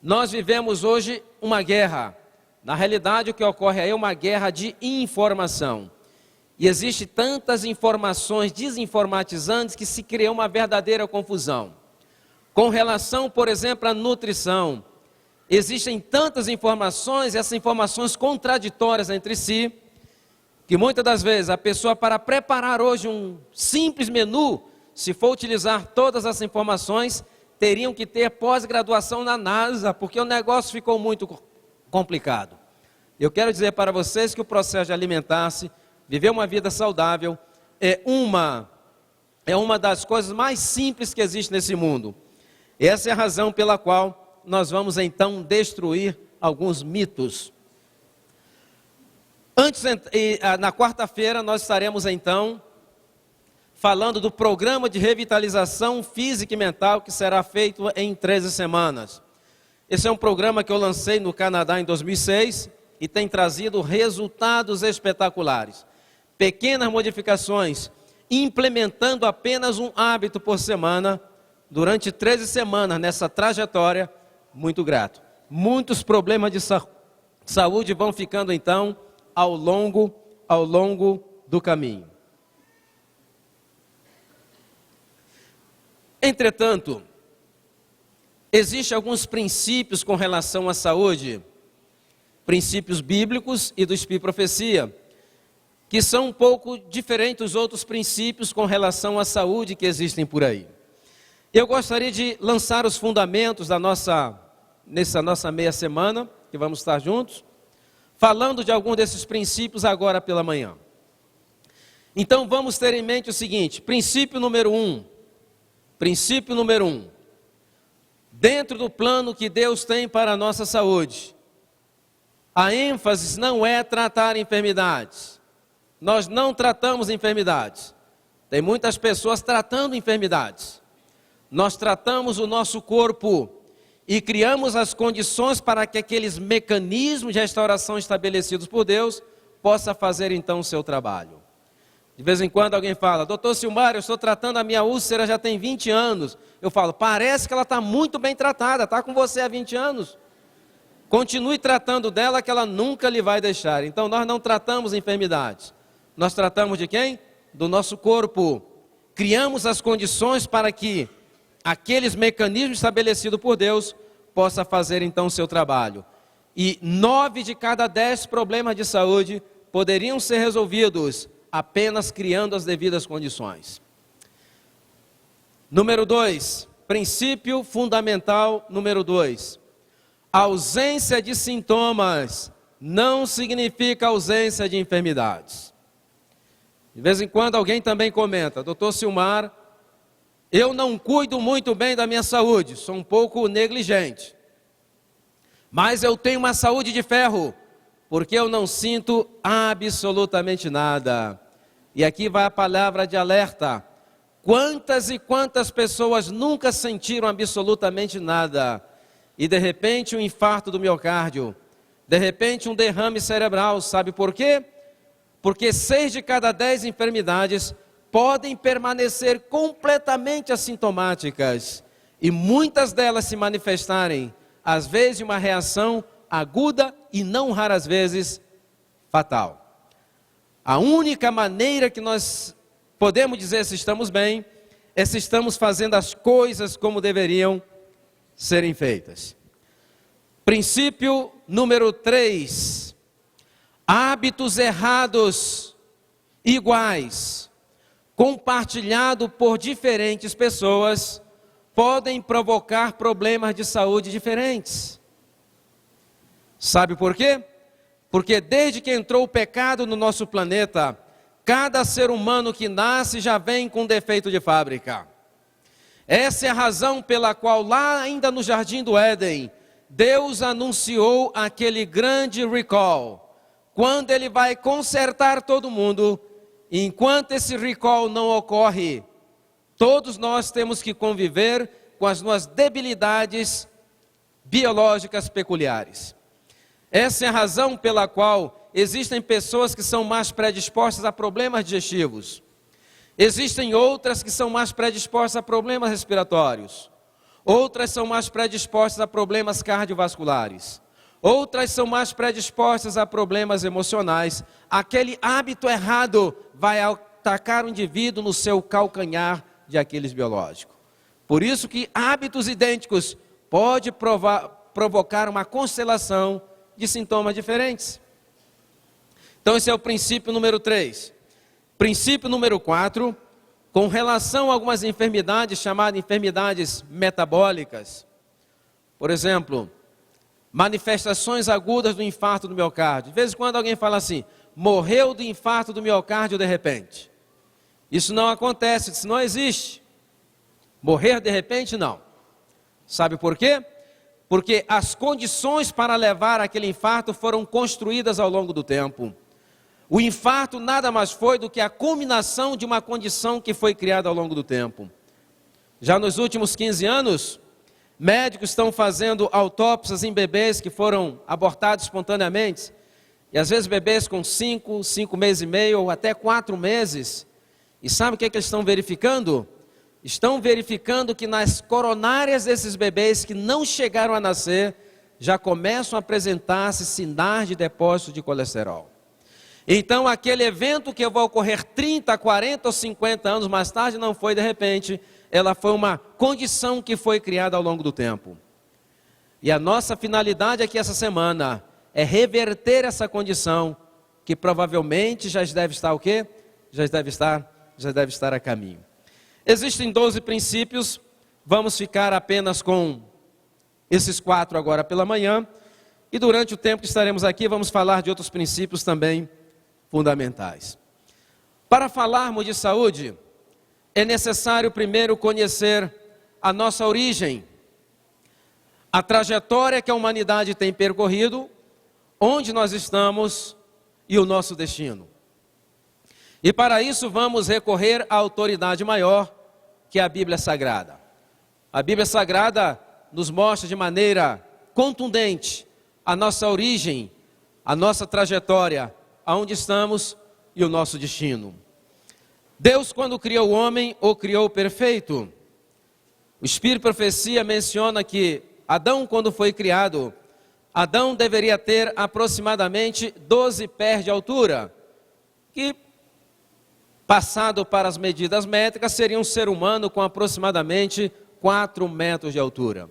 Nós vivemos hoje uma guerra. Na realidade, o que ocorre aí é uma guerra de informação. E existe tantas informações desinformatizantes que se cria uma verdadeira confusão. Com relação, por exemplo, à nutrição, existem tantas informações, essas informações contraditórias entre si, que muitas das vezes a pessoa, para preparar hoje um simples menu, se for utilizar todas as informações, teriam que ter pós-graduação na NASA, porque o negócio ficou muito complicado. Eu quero dizer para vocês que o processo de alimentar-se, viver uma vida saudável, é uma das coisas mais simples que existe nesse mundo. Essa é a razão pela qual nós vamos então destruir alguns mitos. Na quarta-feira nós estaremos então falando do programa de revitalização física e mental que será feito em 13 semanas. Esse é um programa que eu lancei no Canadá em 2006 e tem trazido resultados espetaculares. Pequenas modificações, implementando apenas um hábito por semana, durante 13 semanas nessa trajetória, muito grato. Muitos problemas de saúde vão ficando então ao longo do caminho. Entretanto, existem alguns princípios com relação à saúde, princípios bíblicos e do Espírito de Profecia, que são um pouco diferentes dos outros princípios com relação à saúde que existem por aí. Eu gostaria de lançar os fundamentos nessa nossa meia semana, que vamos estar juntos, falando de algum desses princípios agora pela manhã. Então vamos ter em mente o seguinte, princípio número um, dentro do plano que Deus tem para a nossa saúde, a ênfase não é tratar enfermidades. Nós não tratamos enfermidades. Tem muitas pessoas tratando enfermidades. Nós tratamos o nosso corpo e criamos as condições para que aqueles mecanismos de restauração estabelecidos por Deus possam fazer então o seu trabalho. De vez em quando alguém fala, doutor Silmar, eu estou tratando a minha úlcera já tem 20 anos. Eu falo, parece que ela está muito bem tratada, está com você há 20 anos. Continue tratando dela que ela nunca lhe vai deixar. Então nós não tratamos enfermidades. Nós tratamos de quem? Do nosso corpo. Criamos as condições para que aqueles mecanismos estabelecidos por Deus possam fazer então o seu trabalho. E 9 de cada 10 problemas de saúde poderiam ser resolvidos apenas criando as devidas condições. Número 2, princípio fundamental número 2. Ausência de sintomas não significa ausência de enfermidades. De vez em quando alguém também comenta, doutor Silmar, eu não cuido muito bem da minha saúde, sou um pouco negligente. Mas eu tenho uma saúde de ferro, porque eu não sinto absolutamente nada. E aqui vai a palavra de alerta. Quantas e quantas pessoas nunca sentiram absolutamente nada? E de repente um infarto do miocárdio, de repente um derrame cerebral, sabe por quê? Porque 6 de cada 10 enfermidades podem permanecer completamente assintomáticas e muitas delas se manifestarem, às vezes, de uma reação aguda e não raras vezes fatal. A única maneira que nós podemos dizer se estamos bem é se estamos fazendo as coisas como deveriam serem feitas. Princípio número 3. Hábitos errados iguais, compartilhado por diferentes pessoas, podem provocar problemas de saúde diferentes. Sabe por quê? Porque desde que entrou o pecado no nosso planeta, cada ser humano que nasce já vem com defeito de fábrica. Essa é a razão pela qual lá ainda no Jardim do Éden, Deus anunciou aquele grande recall, quando Ele vai consertar todo mundo. Enquanto esse recall não ocorre, todos nós temos que conviver com as nossas debilidades biológicas peculiares. Essa é a razão pela qual existem pessoas que são mais predispostas a problemas digestivos. Existem outras que são mais predispostas a problemas respiratórios. Outras são mais predispostas a problemas cardiovasculares. Outras são mais predispostas a problemas emocionais. Aquele hábito errado vai atacar o indivíduo no seu calcanhar de Aquiles biológico. Por isso que hábitos idênticos pode provocar uma constelação de sintomas diferentes. Então esse é o princípio número 3. Princípio número 4, com relação a algumas enfermidades chamadas enfermidades metabólicas. Por exemplo, manifestações agudas do infarto do miocárdio. De vez em quando alguém fala assim, morreu do infarto do miocárdio de repente. Isso não acontece, isso não existe. Morrer de repente, não. Sabe por quê? Porque as condições para levar aquele infarto foram construídas ao longo do tempo. O infarto nada mais foi do que a culminação de uma condição que foi criada ao longo do tempo. Já nos últimos 15 anos, médicos estão fazendo autópsias em bebês que foram abortados espontaneamente. E às vezes bebês com 5 meses e meio ou até 4 meses. E sabe o que eles estão verificando? Estão verificando que nas coronárias desses bebês que não chegaram a nascer, já começam a apresentar-se sinais de depósito de colesterol. Então aquele evento que vai ocorrer 30, 40 ou 50 anos mais tarde, não foi de repente, ela foi uma condição que foi criada ao longo do tempo. E a nossa finalidade aqui essa semana é reverter essa condição, que provavelmente já deve estar o quê? Já deve estar a caminho. Existem 12 princípios, vamos ficar apenas com esses 4 agora pela manhã, e durante o tempo que estaremos aqui, vamos falar de outros princípios também fundamentais. Para falarmos de saúde, é necessário primeiro conhecer a nossa origem, a trajetória que a humanidade tem percorrido, onde nós estamos e o nosso destino. E para isso vamos recorrer à autoridade maior, que é a Bíblia Sagrada. A Bíblia Sagrada nos mostra de maneira contundente a nossa origem, a nossa trajetória, aonde estamos e o nosso destino. Deus, quando criou o homem, o criou perfeito. O Espírito de Profecia menciona que Adão, quando foi criado, Adão deveria ter aproximadamente 12 pés de altura, que, passado para as medidas métricas, seria um ser humano com aproximadamente 4 metros de altura.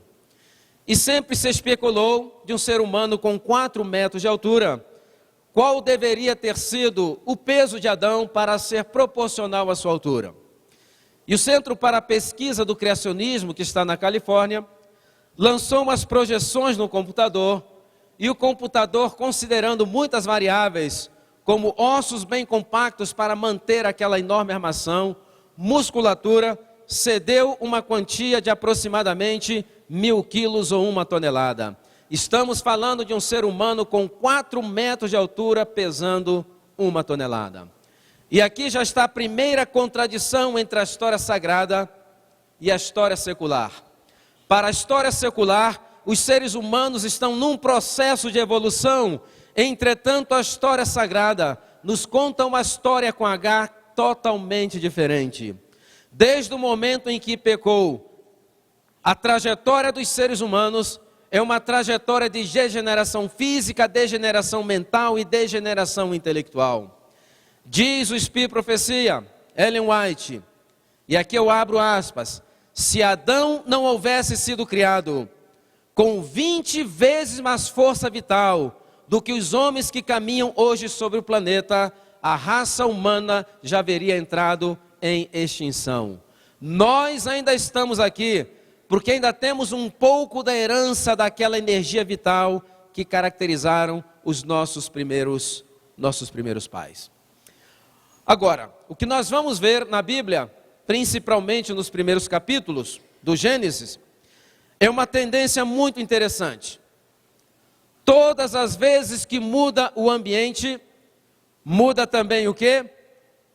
E sempre se especulou de um ser humano com 4 metros de altura, qual deveria ter sido o peso de Adão para ser proporcional à sua altura. E o Centro para a Pesquisa do Criacionismo, que está na Califórnia, lançou umas projeções no computador, e o computador, considerando muitas variáveis, como ossos bem compactos para manter aquela enorme armação, musculatura, cedeu uma quantia de aproximadamente 1.000 quilos ou 1 tonelada. Estamos falando de um ser humano com 4 metros de altura, pesando 1 tonelada. E aqui já está a primeira contradição entre a história sagrada e a história secular. Para a história secular, os seres humanos estão num processo de evolução. Entretanto, a história sagrada nos conta uma história com H totalmente diferente. Desde o momento em que pecou, a trajetória dos seres humanos é uma trajetória de degeneração física, degeneração mental e degeneração intelectual. Diz o Espírito de Profecia, Ellen White, e aqui eu abro aspas, se Adão não houvesse sido criado com 20 vezes mais força vital do que os homens que caminham hoje sobre o planeta, a raça humana já haveria entrado em extinção. Nós ainda estamos aqui porque ainda temos um pouco da herança daquela energia vital que caracterizaram os nossos primeiros pais. Agora, o que nós vamos ver na Bíblia, principalmente nos primeiros capítulos do Gênesis, é uma tendência muito interessante. Todas as vezes que muda o ambiente, muda também o quê?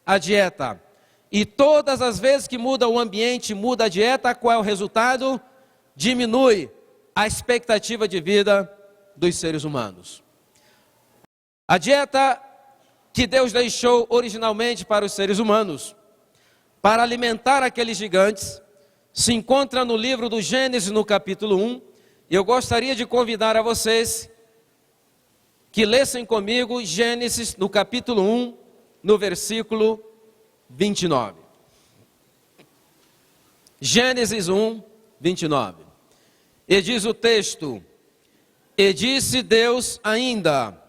A dieta. E todas as vezes que muda o ambiente, muda a dieta, qual é o resultado? Diminui a expectativa de vida dos seres humanos. A dieta que Deus deixou originalmente para os seres humanos, para alimentar aqueles gigantes, se encontra no livro do Gênesis, no capítulo 1. Eu gostaria de convidar a vocês que lessem comigo Gênesis, no capítulo 1, no versículo 29. Gênesis 1, 29. E diz o texto: E disse Deus ainda: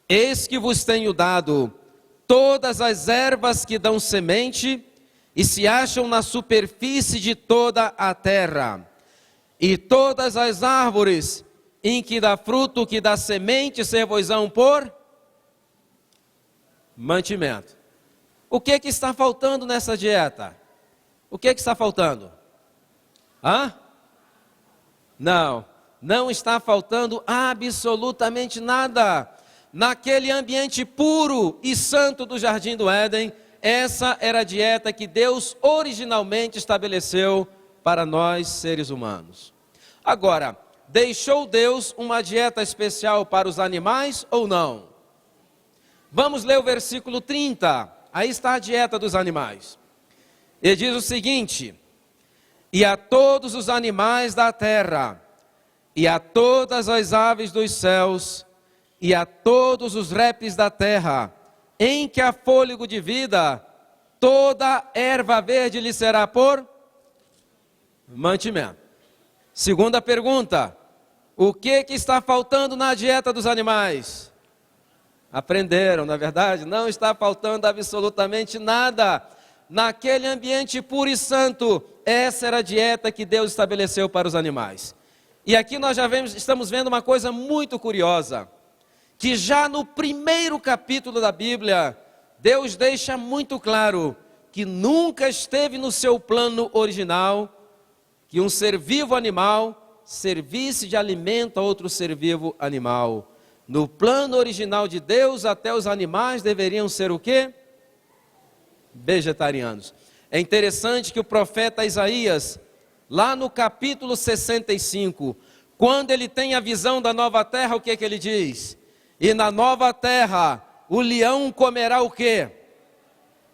Eis que vos tenho dado todas as ervas que dão semente e se acham na superfície de toda a terra, e todas as árvores em que dá fruto, que dá semente, ser-vos-ão por mantimento. O que está faltando nessa dieta? O que está faltando? Não está faltando absolutamente nada. Naquele ambiente puro e santo do Jardim do Éden, essa era a dieta que Deus originalmente estabeleceu para nós, seres humanos. Agora, deixou Deus uma dieta especial para os animais ou não? Vamos ler o versículo 30. Aí está a dieta dos animais. Ele diz o seguinte: E a todos os animais da terra, e a todas as aves dos céus, e a todos os répteis da terra, em que há fôlego de vida, toda erva verde lhe será por mantimento. Segunda pergunta: o que está faltando na dieta dos animais? Aprenderam, na verdade? Não está faltando absolutamente nada. Naquele ambiente puro e santo, essa era a dieta que Deus estabeleceu para os animais. E aqui nós já estamos vendo uma coisa muito curiosa, que já no primeiro capítulo da Bíblia, Deus deixa muito claro que nunca esteve no seu plano original que um ser vivo animal servisse de alimento a outro ser vivo animal. No plano original de Deus, até os animais deveriam ser o quê? Vegetarianos. É interessante que o profeta Isaías, lá no capítulo 65, quando ele tem a visão da nova terra, o que ele diz? E na nova terra, o leão comerá o quê?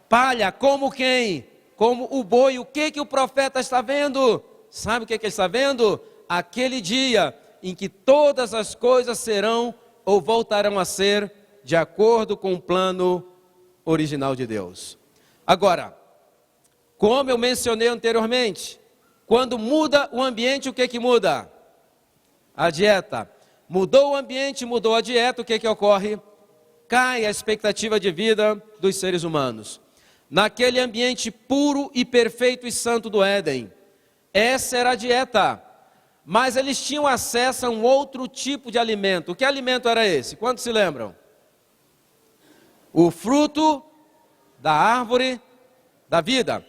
Palha, como quem? Como o boi. O que o profeta está vendo? Sabe o que ele está vendo? Aquele dia em que todas as coisas serão ou voltarão a ser de acordo com o plano original de Deus. Agora, como eu mencionei anteriormente, quando muda o ambiente, o que muda? A dieta. Mudou o ambiente, mudou a dieta, o que ocorre? Cai a expectativa de vida dos seres humanos. Naquele ambiente puro e perfeito e santo do Éden, essa era a dieta. Mas eles tinham acesso a um outro tipo de alimento. Que alimento era esse? Quantos se lembram? O fruto da árvore da vida.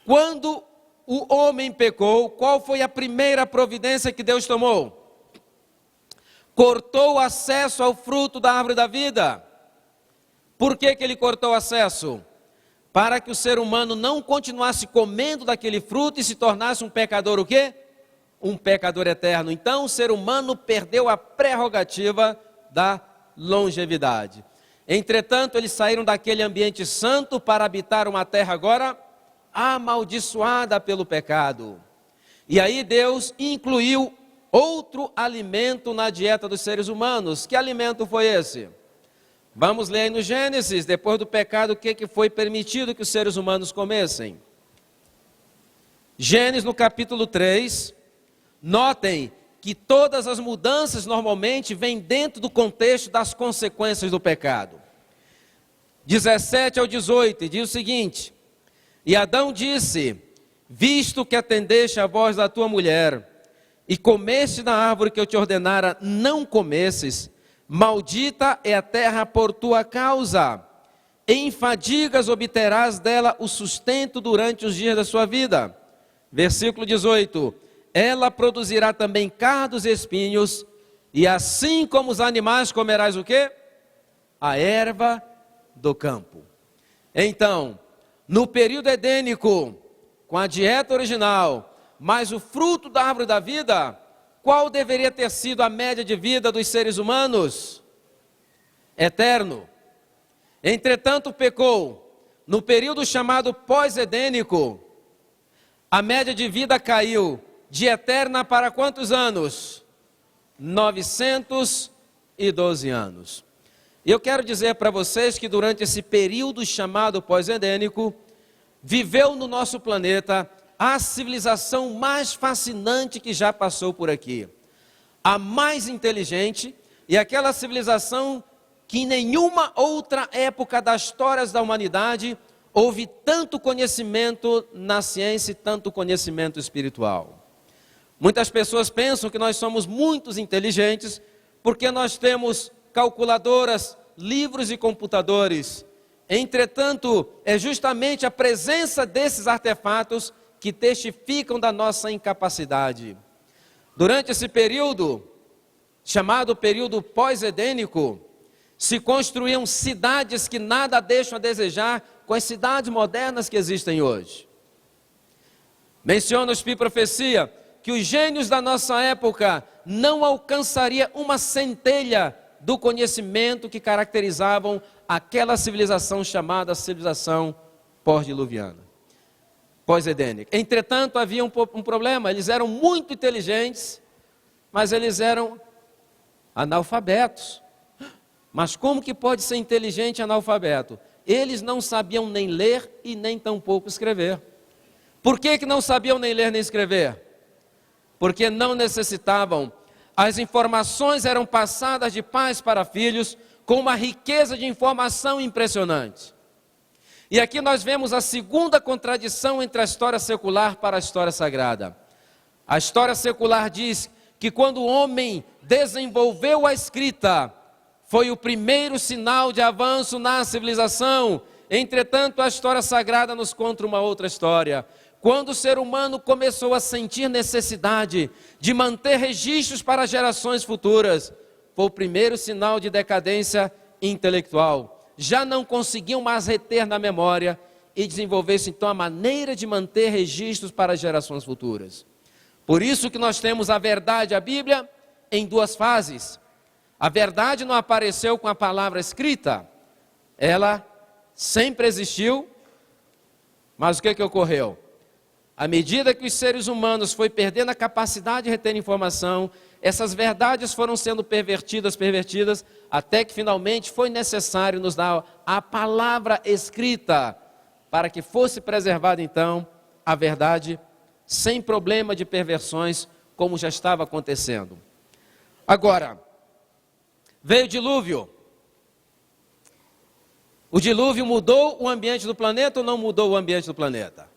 Quando o homem pecou, qual foi a primeira providência que Deus tomou? Cortou o acesso ao fruto da árvore da vida. Por que ele cortou o acesso? Para que o ser humano não continuasse comendo daquele fruto e se tornasse um pecador o quê? Um pecador eterno. Então o ser humano perdeu a prerrogativa da longevidade. Entretanto, eles saíram daquele ambiente santo para habitar uma terra agora amaldiçoada pelo pecado. E aí Deus incluiu outro alimento na dieta dos seres humanos. Que alimento foi esse? Vamos ler aí no Gênesis, depois do pecado, o que foi permitido que os seres humanos comessem? Gênesis no capítulo 3, notem que todas as mudanças normalmente vêm dentro do contexto das consequências do pecado. 17 ao 18, diz o seguinte: E Adão disse: Visto que atendeste à voz da tua mulher, e comeste da árvore que eu te ordenara não comesses, maldita é a terra por tua causa. Em fadigas obterás dela o sustento durante os dias da sua vida. Versículo 18. Ela produzirá também cardos e espinhos, e assim como os animais comerás o quê? A erva do campo. Então, no período edênico, com a dieta original, mas o fruto da árvore da vida, qual deveria ter sido a média de vida dos seres humanos? Eterno. Entretanto, pecou. No período chamado pós-edênico, A média de vida caiu de eterna para quantos anos? 912 anos. E eu quero dizer para vocês que durante esse período chamado pós-edênico, viveu no nosso planeta a civilização mais fascinante que já passou por aqui. A mais inteligente e aquela civilização que em nenhuma outra época das histórias da humanidade houve tanto conhecimento na ciência e tanto conhecimento espiritual. Muitas pessoas pensam que nós somos muito inteligentes porque nós temos calculadoras, livros e computadores. Entretanto, é justamente a presença desses artefatos que testificam da nossa incapacidade. Durante esse período, chamado período pós-edênico, se construíam cidades que nada deixam a desejar com as cidades modernas que existem hoje. Menciona o Espírito Profecia que os gênios da nossa época não alcançariam uma centelha do conhecimento que caracterizavam aquela civilização chamada civilização pós-diluviana, pós-edênica. Entretanto, havia um problema, eles eram muito inteligentes, mas eles eram analfabetos. Mas como que pode ser inteligente e analfabeto? Eles não sabiam nem ler e nem tampouco escrever. Por que não sabiam nem ler nem escrever? Porque não necessitavam. As informações eram passadas de pais para filhos com uma riqueza de informação impressionante. E aqui nós vemos a segunda contradição entre a história secular para a história sagrada. A história secular diz que quando o homem desenvolveu a escrita, foi o primeiro sinal de avanço na civilização. Entretanto, a história sagrada nos conta uma outra história. Quando o ser humano começou a sentir necessidade de manter registros para gerações futuras, foi o primeiro sinal de decadência intelectual. Já não conseguiam mais reter na memória e desenvolver-se então a maneira de manter registros para gerações futuras. Por isso que nós temos a verdade, a Bíblia, em duas fases. A verdade não apareceu com a palavra escrita, ela sempre existiu, mas o que ocorreu? À medida que os seres humanos foram perdendo a capacidade de reter informação, essas verdades foram sendo pervertidas, até que finalmente foi necessário nos dar a palavra escrita, para que fosse preservada então a verdade, sem problema de perversões, como já estava acontecendo. Agora, veio o dilúvio. O dilúvio mudou o ambiente do planeta ou não mudou o ambiente do planeta?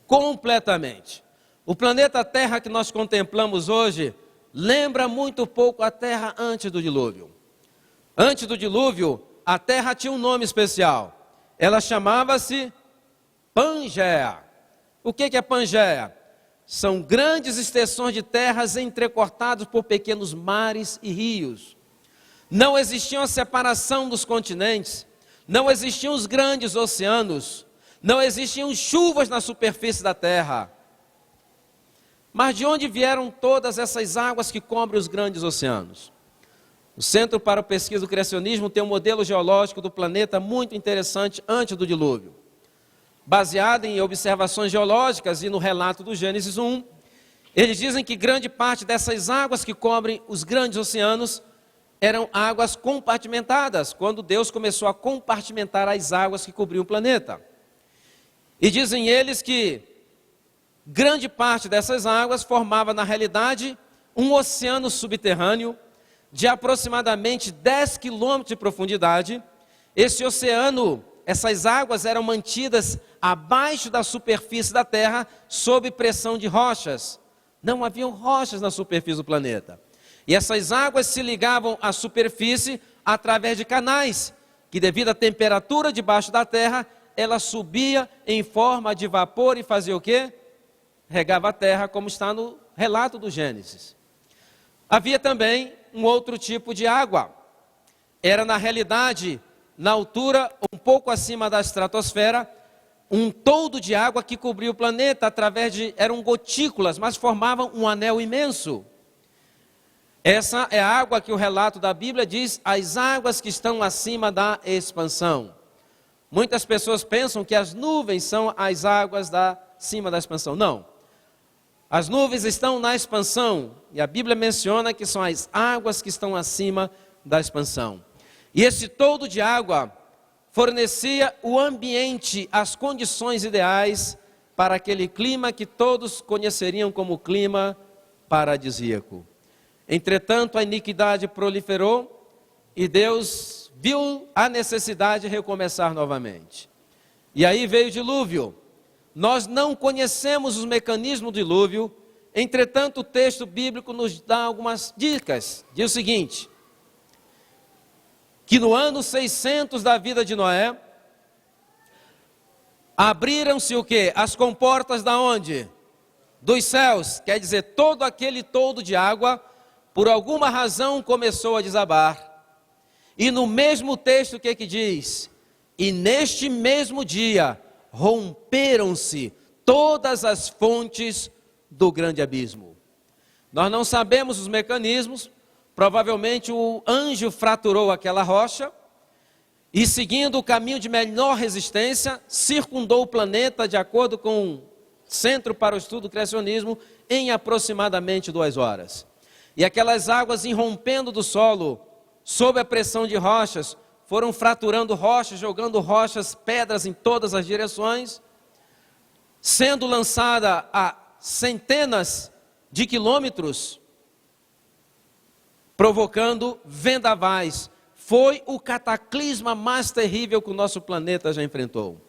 Completamente. O planeta Terra que nós contemplamos hoje lembra muito pouco a Terra antes do dilúvio. Antes do dilúvio, a Terra tinha um nome especial. Ela chamava-se Pangeia. O que é Pangeia? São grandes extensões de terras entrecortadas por pequenos mares e rios. Não existia a separação dos continentes, não existiam os grandes oceanos, não existiam chuvas na superfície da terra. Mas de onde vieram todas essas águas que cobrem os grandes oceanos? O Centro para a Pesquisa do Criacionismo tem um modelo geológico do planeta muito interessante antes do dilúvio. Baseado em observações geológicas e no relato do Gênesis 1, eles dizem que grande parte dessas águas que cobrem os grandes oceanos eram águas compartimentadas, quando Deus começou a compartimentar as águas que cobriam o planeta. E dizem eles que grande parte dessas águas formava, na realidade, um oceano subterrâneo de aproximadamente 10 quilômetros de profundidade. Esse oceano, essas águas eram mantidas abaixo da superfície da Terra, sob pressão de rochas. Não haviam rochas na superfície do planeta. E essas águas se ligavam à superfície através de canais, que devido à temperatura debaixo da terra, ela subia em forma de vapor e fazia o quê? Regava a terra, como está no relato do Gênesis. Havia também um outro tipo de água. Era, na realidade, na altura, um pouco acima da estratosfera, um toldo de água que cobria o planeta eram gotículas, mas formavam um anel imenso. Essa é a água que o relato da Bíblia diz, as águas que estão acima da expansão. Muitas pessoas pensam que as nuvens são as águas da acima da expansão. Não. As nuvens estão na expansão, e a Bíblia menciona que são as águas que estão acima da expansão. E esse toldo de água fornecia o ambiente, as condições ideais para aquele clima que todos conheceriam como clima paradisíaco. Entretanto, a iniquidade proliferou e Deus viu a necessidade de recomeçar novamente. E aí veio o dilúvio. Nós não conhecemos os mecanismos do dilúvio, entretanto o texto bíblico nos dá algumas dicas. Diz o seguinte, que no ano 600 da vida de Noé, abriram-se o quê? As comportas da onde? Dos céus, quer dizer, todo aquele toldo de água, por alguma razão começou a desabar. E no mesmo texto o que diz? E neste mesmo dia, romperam-se todas as fontes do grande abismo. Nós não sabemos os mecanismos, provavelmente o anjo fraturou aquela rocha, e seguindo o caminho de menor resistência, circundou o planeta de acordo com o Centro para o Estudo do Criacionismo, em aproximadamente 2 horas. E aquelas águas irrompendo do solo, sob a pressão de rochas, foram fraturando rochas, jogando rochas, pedras em todas as direções, sendo lançada a centenas de quilômetros, provocando vendavais. Foi o cataclisma mais terrível que o nosso planeta já enfrentou.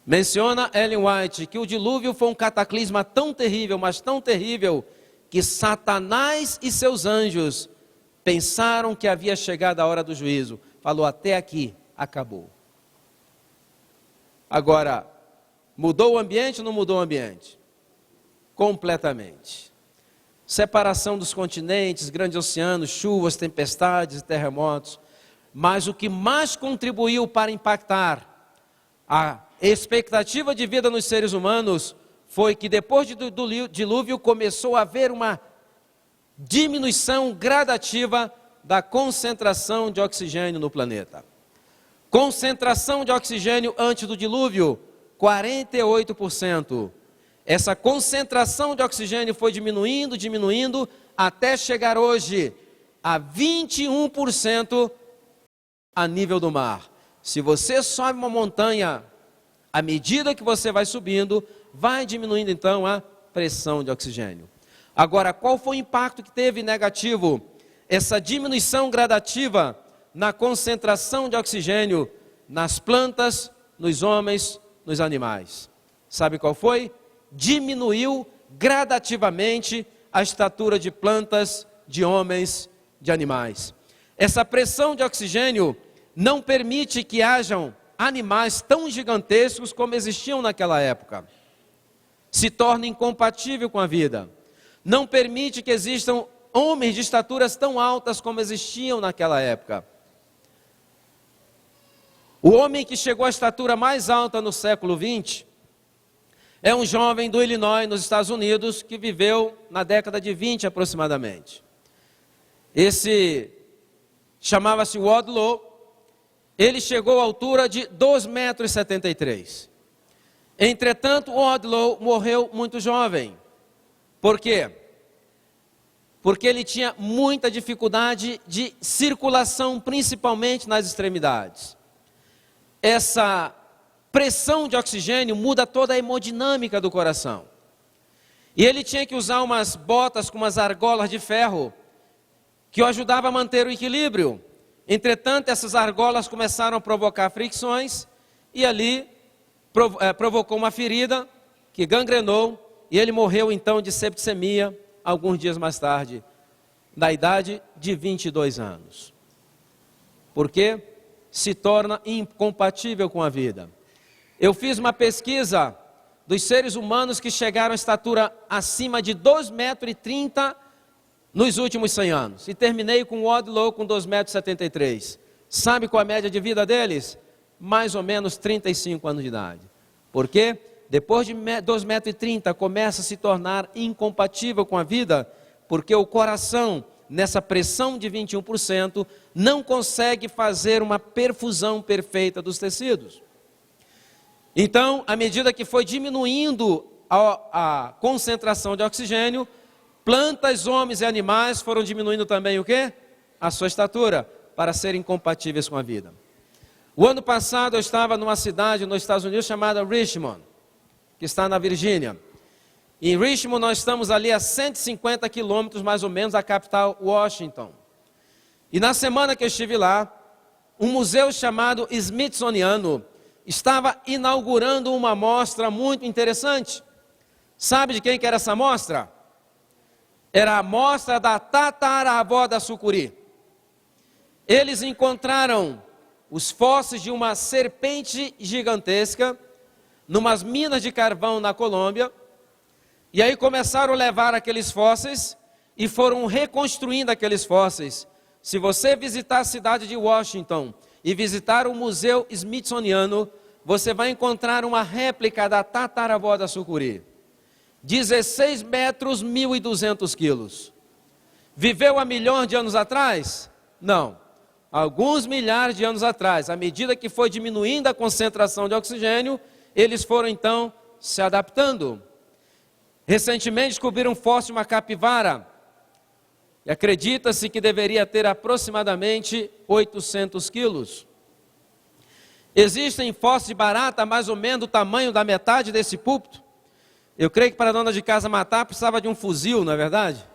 Menciona Ellen White que o dilúvio foi um cataclisma tão terrível, mas tão terrível, que Satanás e seus anjos pensaram que havia chegado a hora do juízo. Falou, até aqui, acabou. Agora, mudou o ambiente ou não mudou o ambiente? Completamente. Separação dos continentes, grandes oceanos, chuvas, tempestades e terremotos. Mas o que mais contribuiu para impactar a expectativa de vida nos seres humanos foi que depois do dilúvio começou a haver uma diminuição gradativa da concentração de oxigênio no planeta. Concentração de oxigênio antes do dilúvio, 48%. Essa concentração de oxigênio foi diminuindo, até chegar hoje a 21% a nível do mar. Se você sobe uma montanha, à medida que você vai subindo, vai diminuindo então a pressão de oxigênio. Agora, qual foi o impacto que teve negativo? Essa diminuição gradativa na concentração de oxigênio nas plantas, nos homens, nos animais. Sabe qual foi? Diminuiu gradativamente a estatura de plantas, de homens, de animais. Essa pressão de oxigênio não permite que hajam animais tão gigantescos como existiam naquela época. Se torna incompatível com a vida. Não permite que existam homens de estaturas tão altas como existiam naquela época. O homem que chegou à estatura mais alta no século XX é um jovem do Illinois, nos Estados Unidos, que viveu na década de 20 aproximadamente. Esse chamava-se Wadlow. Ele chegou à altura de 2,73 metros. Entretanto, Wadlow morreu muito jovem. Por quê? Porque ele tinha muita dificuldade de circulação, principalmente nas extremidades. Essa pressão de oxigênio muda toda a hemodinâmica do coração. E ele tinha que usar umas botas com umas argolas de ferro, que o ajudava a manter o equilíbrio. Entretanto, essas argolas começaram a provocar fricções, e ali provocou uma ferida que gangrenou, e ele morreu então de septicemia, alguns dias mais tarde, na idade de 22 anos. Por quê? Se torna incompatível com a vida. Eu fiz uma pesquisa dos seres humanos que chegaram à estatura acima de 2,30 metros nos últimos 100 anos. E terminei com o Wadlow com 2,73 metros. Sabe qual a média de vida deles? Mais ou menos 35 anos de idade. Por quê? Depois de 2,30 metros começa a se tornar incompatível com a vida, porque o coração, nessa pressão de 21%, não consegue fazer uma perfusão perfeita dos tecidos. Então, à medida que foi diminuindo a concentração de oxigênio, plantas, homens e animais foram diminuindo também o quê? A sua estatura, para serem compatíveis com a vida. O ano passado eu estava numa cidade nos Estados Unidos chamada Richmond, que está na Virgínia. Em Richmond nós estamos ali a 150 quilômetros mais ou menos da capital Washington. E na semana que eu estive lá, um museu chamado Smithsoniano estava inaugurando uma mostra muito interessante. Sabe de quem que era essa mostra? Era a mostra da tataravó da sucuri. Eles encontraram os fósseis de uma serpente gigantesca numas minas de carvão na Colômbia. E aí começaram a levar aqueles fósseis e foram reconstruindo aqueles fósseis. Se você visitar a cidade de Washington e visitar o Museu Smithsoniano, você vai encontrar uma réplica da tataravó da sucuri. 16 metros, 1.200 quilos. Viveu há milhões de anos atrás? Não. Alguns milhares de anos atrás. À medida que foi diminuindo a concentração de oxigênio, eles foram então se adaptando. Recentemente descobriram um fóssil de uma capivara. E acredita-se que deveria ter aproximadamente 800 quilos. Existem fósseis de barata mais ou menos do tamanho da metade desse púlpito. Eu creio que para a dona de casa matar precisava de um fuzil, não é verdade?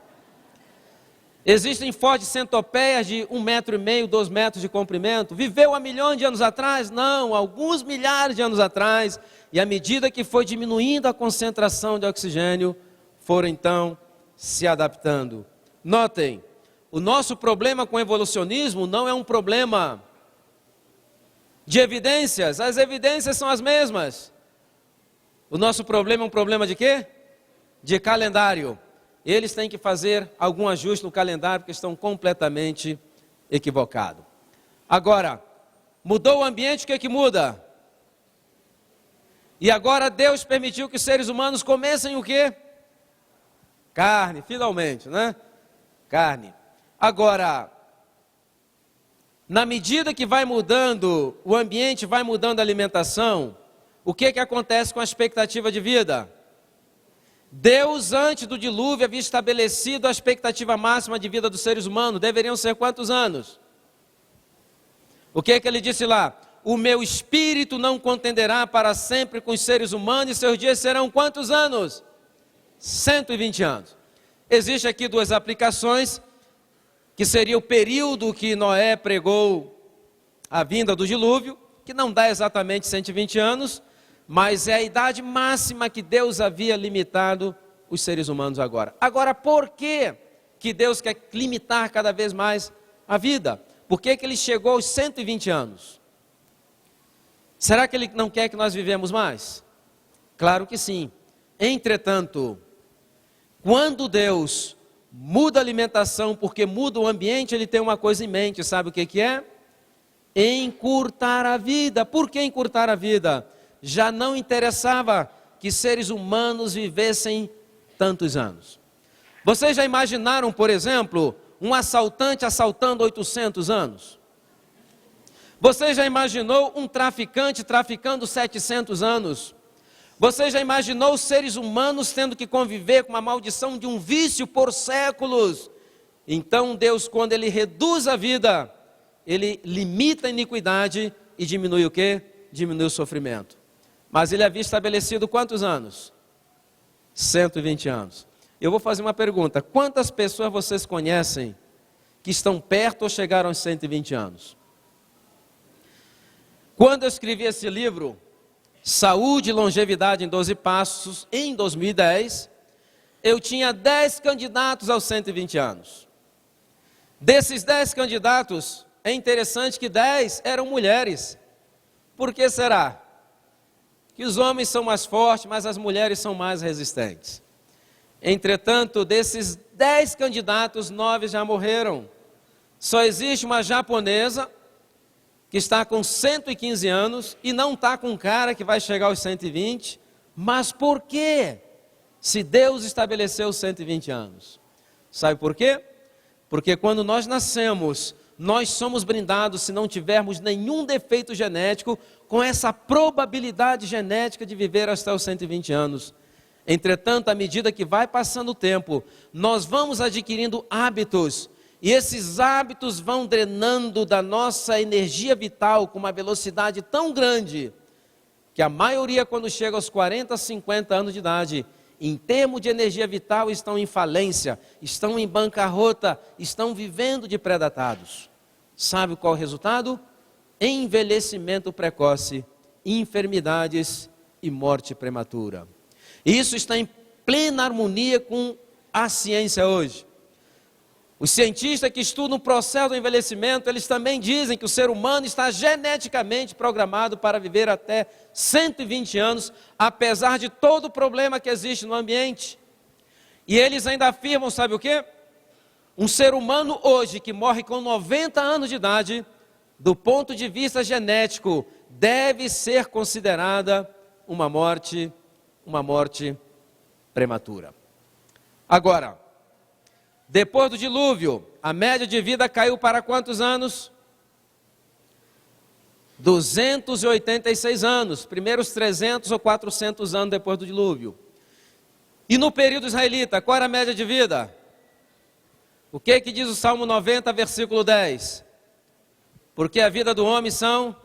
Existem fósseis de centopeias de 1,5 metro, 2 metros de comprimento. Viveu há milhões de anos atrás? Não, alguns milhares de anos atrás. E à medida que foi diminuindo a concentração de oxigênio, foram então se adaptando. Notem, o nosso problema com o evolucionismo não é um problema de evidências. As evidências são as mesmas. O nosso problema é um problema de quê? De calendário. Eles têm que fazer algum ajuste no calendário porque estão completamente equivocados. Agora, mudou o ambiente, o que é que muda? E agora Deus permitiu que os seres humanos comessem o quê? Carne, finalmente, né? Carne. Agora, na medida que vai mudando o ambiente, vai mudando a alimentação, o que que acontece com a expectativa de vida? Deus, antes do dilúvio, havia estabelecido a expectativa máxima de vida dos seres humanos. Deveriam ser quantos anos? O que que ele disse lá? O meu espírito não contenderá para sempre com os seres humanos, e seus dias serão quantos anos? 120 anos. Existem aqui duas aplicações, que seria o período que Noé pregou a vinda do dilúvio, que não dá exatamente 120 anos, mas é a idade máxima que Deus havia limitado os seres humanos agora. Agora, por que Deus quer limitar cada vez mais a vida? Por que ele chegou aos 120 anos? Será que ele não quer que nós vivemos mais? Claro que sim. Entretanto, quando Deus muda a alimentação, porque muda o ambiente, ele tem uma coisa em mente, sabe o que que é? Encurtar a vida. Por que encurtar a vida? Já não interessava que seres humanos vivessem tantos anos. Vocês já imaginaram, por exemplo, um assaltante assaltando 800 anos? Você já imaginou um traficante traficando 700 anos? Você já imaginou os seres humanos tendo que conviver com a maldição de um vício por séculos? Então Deus, quando Ele reduz a vida, Ele limita a iniquidade e diminui o quê? Diminui o sofrimento. Mas Ele havia estabelecido quantos anos? 120 anos. Eu vou fazer uma pergunta. Quantas pessoas vocês conhecem que estão perto ou chegaram aos 120 anos? Quando eu escrevi esse livro, Saúde e Longevidade em 12 Passos, em 2010, eu tinha 10 candidatos aos 120 anos. Desses 10 candidatos, é interessante que 10 eram mulheres. Por que será? Que os homens são mais fortes, mas as mulheres são mais resistentes. Entretanto, desses 10 candidatos, 9 já morreram. Só existe uma japonesa que está com 115 anos e não está com um cara que vai chegar aos 120. Mas por quê? Se Deus estabeleceu 120 anos. Sabe por quê? Porque quando nós nascemos, nós somos brindados, se não tivermos nenhum defeito genético, com essa probabilidade genética de viver até os 120 anos. Entretanto, à medida que vai passando o tempo, nós vamos adquirindo hábitos, e esses hábitos vão drenando da nossa energia vital com uma velocidade tão grande, que a maioria, quando chega aos 40, 50 anos de idade, em termos de energia vital, estão em falência, estão em bancarrota, estão vivendo de predatados. Sabe qual é o resultado? Envelhecimento precoce, enfermidades e morte prematura. Isso está em plena harmonia com a ciência hoje. Os cientistas que estudam o processo do envelhecimento, eles também dizem que o ser humano está geneticamente programado para viver até 120 anos, apesar de todo o problema que existe no ambiente. E eles ainda afirmam, sabe o quê? Um ser humano hoje que morre com 90 anos de idade, do ponto de vista genético, deve ser considerada uma morte prematura. Agora, depois do dilúvio, a média de vida caiu para quantos anos? 286 anos, primeiros 300 ou 400 anos depois do dilúvio. E no período israelita, qual era a média de vida? O que diz o Salmo 90, versículo 10? Porque a vida do homem são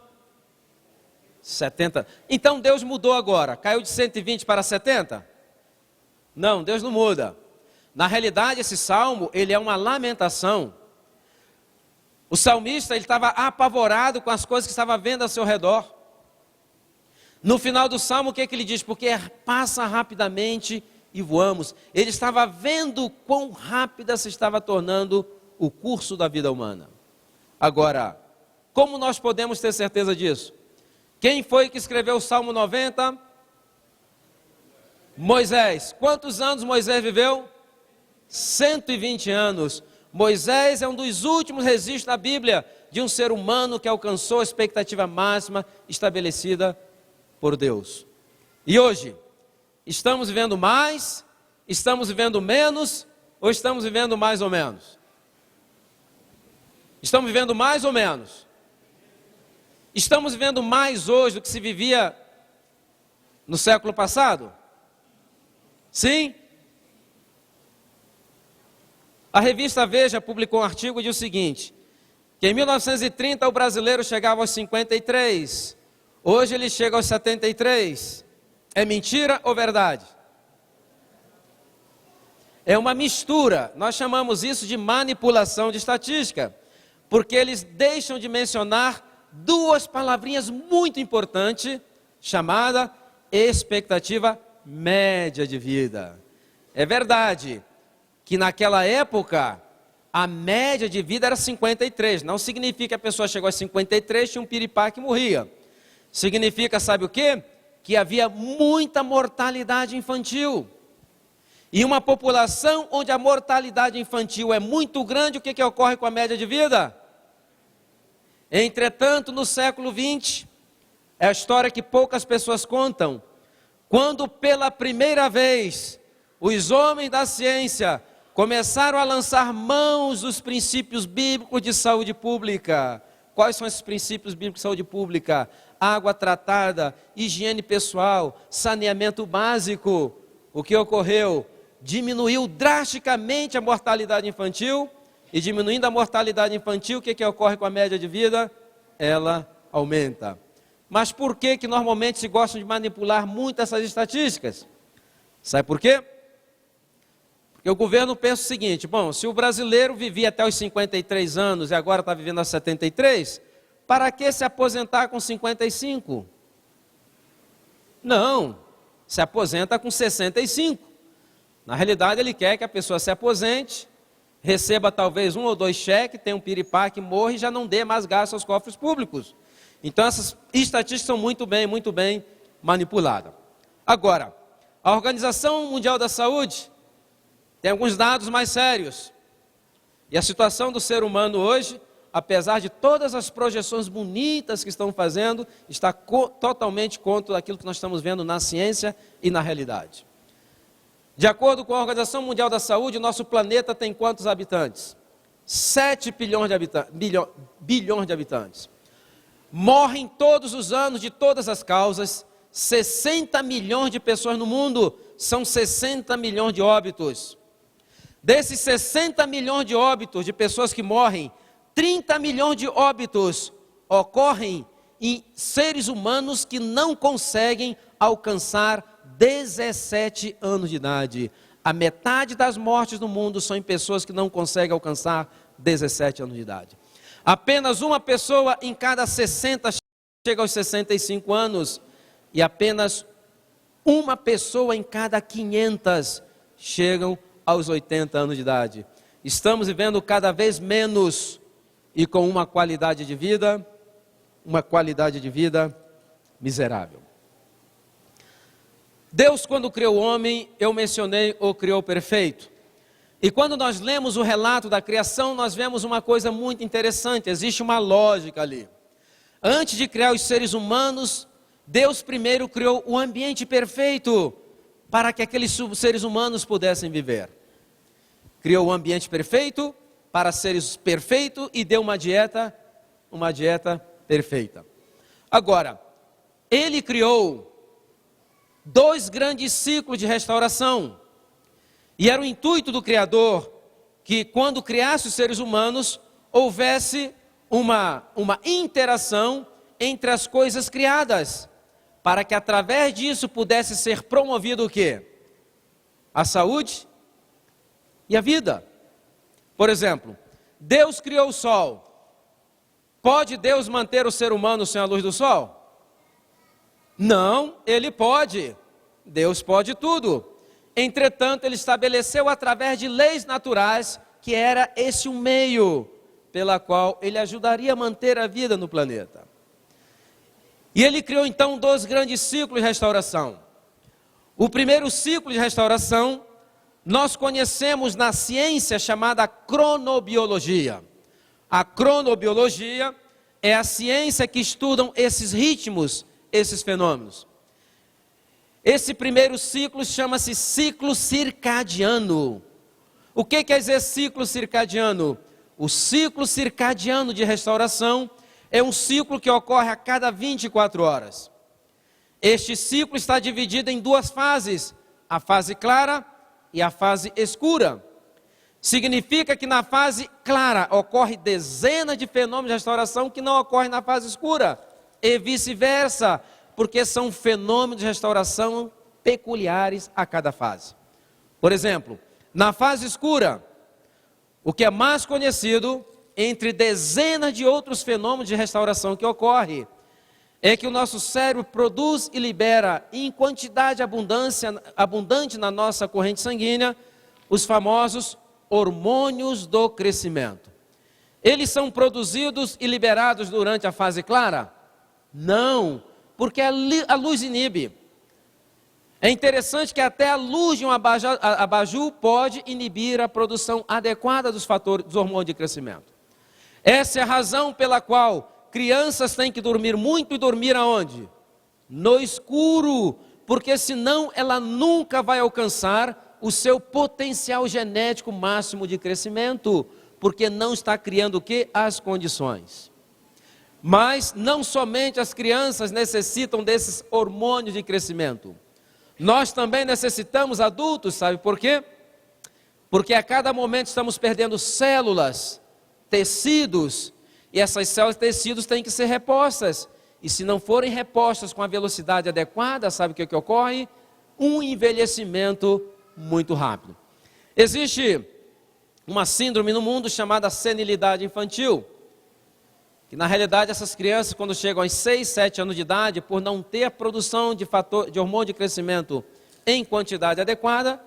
70. Então Deus mudou agora, caiu de 120 para 70? Não, Deus não muda. Na realidade, esse salmo, ele é uma lamentação. O salmista, ele estava apavorado com as coisas que estava vendo ao seu redor. No final do salmo, o que ele diz? Porque passa rapidamente e voamos. Ele estava vendo quão rápida se estava tornando o curso da vida humana. Agora, como nós podemos ter certeza disso? Quem foi que escreveu o Salmo 90? Moisés. Quantos anos Moisés viveu? 120 anos. Moisés é um dos últimos registros da Bíblia de um ser humano que alcançou a expectativa máxima estabelecida por Deus. E hoje, estamos vivendo mais, estamos vivendo menos, ou estamos vivendo mais ou menos? Estamos vivendo mais ou menos? Estamos vivendo mais hoje do que se vivia no século passado? Sim? A revista Veja publicou um artigo e diz o seguinte, que em 1930 o brasileiro chegava aos 53, hoje ele chega aos 73. É mentira ou verdade? É uma mistura, nós chamamos isso de manipulação de estatística, porque eles deixam de mencionar duas palavrinhas muito importantes, chamada expectativa média de vida. É verdade que naquela época a média de vida era 53, não significa que a pessoa chegou a 53 tinha um piripá que morria. Significa, sabe o quê? Que havia muita mortalidade infantil. E uma população onde a mortalidade infantil é muito grande, o que ocorre com a média de vida? Entretanto, no século XX, é a história que poucas pessoas contam, quando pela primeira vez os homens da ciência começaram a lançar mãos dos princípios bíblicos de saúde pública. Quais são esses princípios bíblicos de saúde pública? Água tratada, higiene pessoal, saneamento básico. O que ocorreu? Diminuiu drasticamente a mortalidade infantil, e diminuindo a mortalidade infantil, o que ocorre com a média de vida? Ela aumenta. Mas por que normalmente se gostam de manipular muito essas estatísticas? Sabe por quê? Porque o governo pensa o seguinte, bom, se o brasileiro vivia até os 53 anos e agora está vivendo aos 73, para que se aposentar com 55? Não, se aposenta com 65. Na realidade, ele quer que a pessoa se aposente, receba talvez 1 ou 2 cheques, tenha um piripá que morra e já não dê mais gasto aos cofres públicos. Então, essas estatísticas são muito bem manipuladas. Agora, a Organização Mundial da Saúde tem alguns dados mais sérios. E a situação do ser humano hoje, apesar de todas as projeções bonitas que estão fazendo, está totalmente contra aquilo que nós estamos vendo na ciência e na realidade. De acordo com a Organização Mundial da Saúde, nosso planeta tem quantos habitantes? 7 bilhões de habitantes. Morrem todos os anos, de todas as causas, 60 milhões de pessoas no mundo, são 60 milhões de óbitos. Desses 60 milhões de óbitos, de pessoas que morrem, 30 milhões de óbitos ocorrem em seres humanos que não conseguem alcançar 17 anos de idade. A metade das mortes no mundo são em pessoas que não conseguem alcançar 17 anos de idade. Apenas uma pessoa em cada 60 chega aos 65 anos. E apenas uma pessoa em cada 500 chegam aos 80 anos de idade. Estamos vivendo cada vez menos e com uma qualidade de vida miserável. Deus, quando criou o homem, eu mencionei, o criou perfeito. E quando nós lemos o relato da criação, nós vemos uma coisa muito interessante, existe uma lógica ali. Antes de criar os seres humanos, Deus primeiro criou o ambiente perfeito para que aqueles seres humanos pudessem viver. Criou o ambiente perfeito para seres perfeitos e deu uma dieta perfeita. Agora, Ele criou 2 grandes ciclos de restauração. E era o intuito do Criador que quando criasse os seres humanos, houvesse uma interação entre as coisas criadas, para que através disso pudesse ser promovido o quê? A saúde e a vida. Por exemplo, Deus criou o sol. Pode Deus manter o ser humano sem a luz do sol? Não, Ele pode. Deus pode tudo. Entretanto, Ele estabeleceu através de leis naturais que era esse um meio pela qual Ele ajudaria a manter a vida no planeta. E Ele criou então 2 grandes ciclos de restauração. O primeiro ciclo de restauração, nós conhecemos na ciência chamada cronobiologia. A cronobiologia é a ciência que estudam esses ritmos, esses fenômenos. Esse primeiro ciclo chama-se ciclo circadiano. O que quer dizer ciclo circadiano? O ciclo circadiano de restauração é um ciclo que ocorre a cada 24 horas. Este ciclo está dividido em 2 fases, a fase clara e a fase escura. Significa que na fase clara ocorre dezenas de fenômenos de restauração que não ocorrem na fase escura, e vice-versa, porque são fenômenos de restauração peculiares a cada fase. Por exemplo, na fase escura, o que é mais conhecido, entre dezenas de outros fenômenos de restauração que ocorre, é que o nosso cérebro produz e libera em quantidade abundante na nossa corrente sanguínea, os famosos hormônios do crescimento. Eles são produzidos e liberados durante a fase clara? Não, porque a luz inibe. É interessante que até a luz de um abajur pode inibir a produção adequada dos hormônios de crescimento. Essa é a razão pela qual crianças têm que dormir muito e dormir aonde? No escuro, porque senão ela nunca vai alcançar o seu potencial genético máximo de crescimento, porque não está criando o quê? As condições. Mas não somente as crianças necessitam desses hormônios de crescimento. Nós também necessitamos adultos, sabe por quê? Porque a cada momento estamos perdendo células, tecidos, e essas células e tecidos têm que ser repostas. E se não forem repostas com a velocidade adequada, sabe o que ocorre? Um envelhecimento muito rápido. Existe uma síndrome no mundo chamada senilidade infantil, que na realidade essas crianças, quando chegam aos 6, 7 anos de idade, por não ter a produção de hormônio de crescimento em quantidade adequada,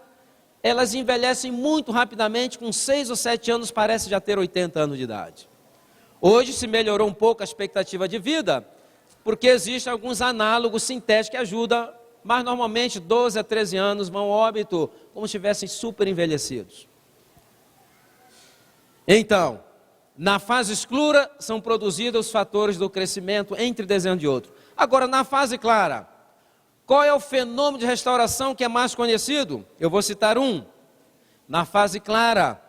elas envelhecem muito rapidamente, com 6 ou 7 anos parece já ter 80 anos de idade. Hoje se melhorou um pouco a expectativa de vida, porque existem alguns análogos sintéticos que ajudam, mas normalmente 12 a 13 anos vão ao óbito, como se estivessem super envelhecidos. Então, na fase escura são produzidos os fatores do crescimento entre dezenas de outros. Agora, na fase clara, qual é o fenômeno de restauração que é mais conhecido? Eu vou citar um. Na fase clara,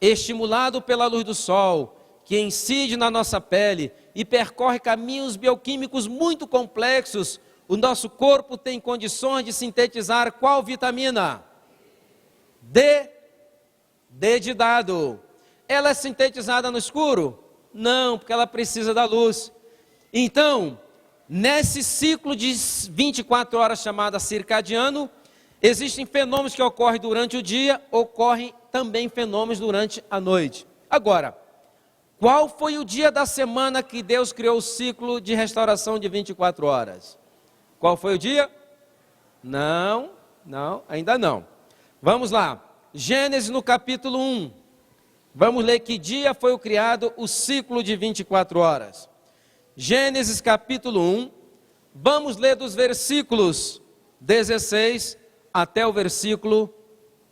estimulado pela luz do sol, que incide na nossa pele e percorre caminhos bioquímicos muito complexos, o nosso corpo tem condições de sintetizar qual vitamina? D. D de dado. Ela é sintetizada no escuro? Não, porque ela precisa da luz. Então, nesse ciclo de 24 horas chamado circadiano, existem fenômenos que ocorrem durante o dia, ocorrem também fenômenos durante a noite. Agora, qual foi o dia da semana que Deus criou o ciclo de restauração de 24 horas? Qual foi o dia? Não, ainda não. Vamos lá. Gênesis no capítulo 1. Vamos ler que dia foi criado o ciclo de 24 horas. Gênesis capítulo 1. Vamos ler dos versículos 16 até o versículo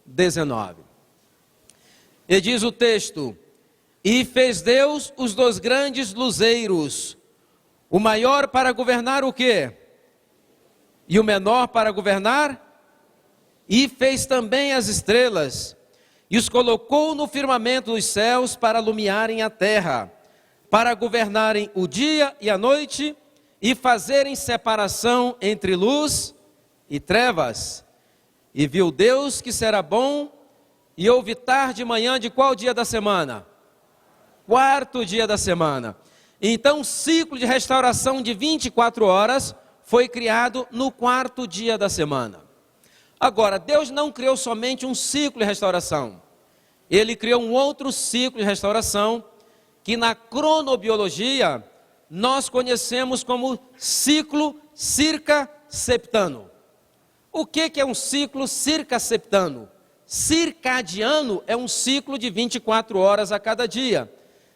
19. E diz o texto: E fez Deus os 2 grandes luzeiros, o maior para governar o quê? E o menor para governar? E fez também as estrelas, e os colocou no firmamento dos céus para alumiarem a terra, para governarem o dia e a noite, e fazerem separação entre luz e trevas. E viu Deus que será bom, e houve tarde e manhã de qual dia da semana? 4º dia da semana. Então o ciclo de restauração de 24 horas foi criado no 4º dia da semana. Agora, Deus não criou somente um ciclo de restauração. Ele criou um outro ciclo de restauração, que na cronobiologia nós conhecemos como ciclo circa-septano. O que é um ciclo circa-septano? Circadiano é um ciclo de 24 horas a cada dia.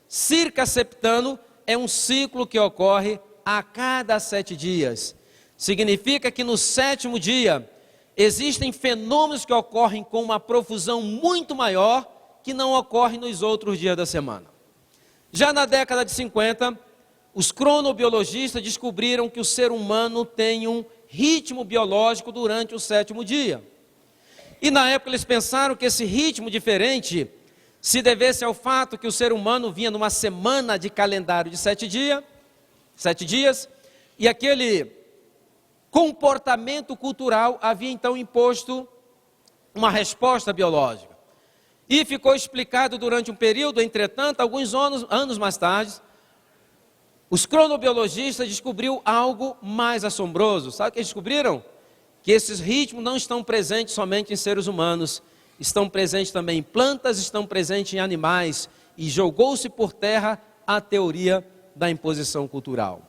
Circa-septano é um ciclo que ocorre a cada 7 dias. Significa que no 7º dia existem fenômenos que ocorrem com uma profusão muito maior que não ocorre nos outros dias da semana. Já na década de 50, os cronobiologistas descobriram que o ser humano tem um ritmo biológico durante o 7º dia. E na época eles pensaram que esse ritmo diferente se devesse ao fato que o ser humano vinha numa semana de calendário de 7 dias, e aquele comportamento cultural havia então imposto uma resposta biológica. E ficou explicado durante um período, entretanto, alguns anos mais tarde, os cronobiologistas descobriram algo mais assombroso. Sabe o que eles descobriram? Que esses ritmos não estão presentes somente em seres humanos, estão presentes também em plantas, estão presentes em animais, e jogou-se por terra a teoria da imposição cultural.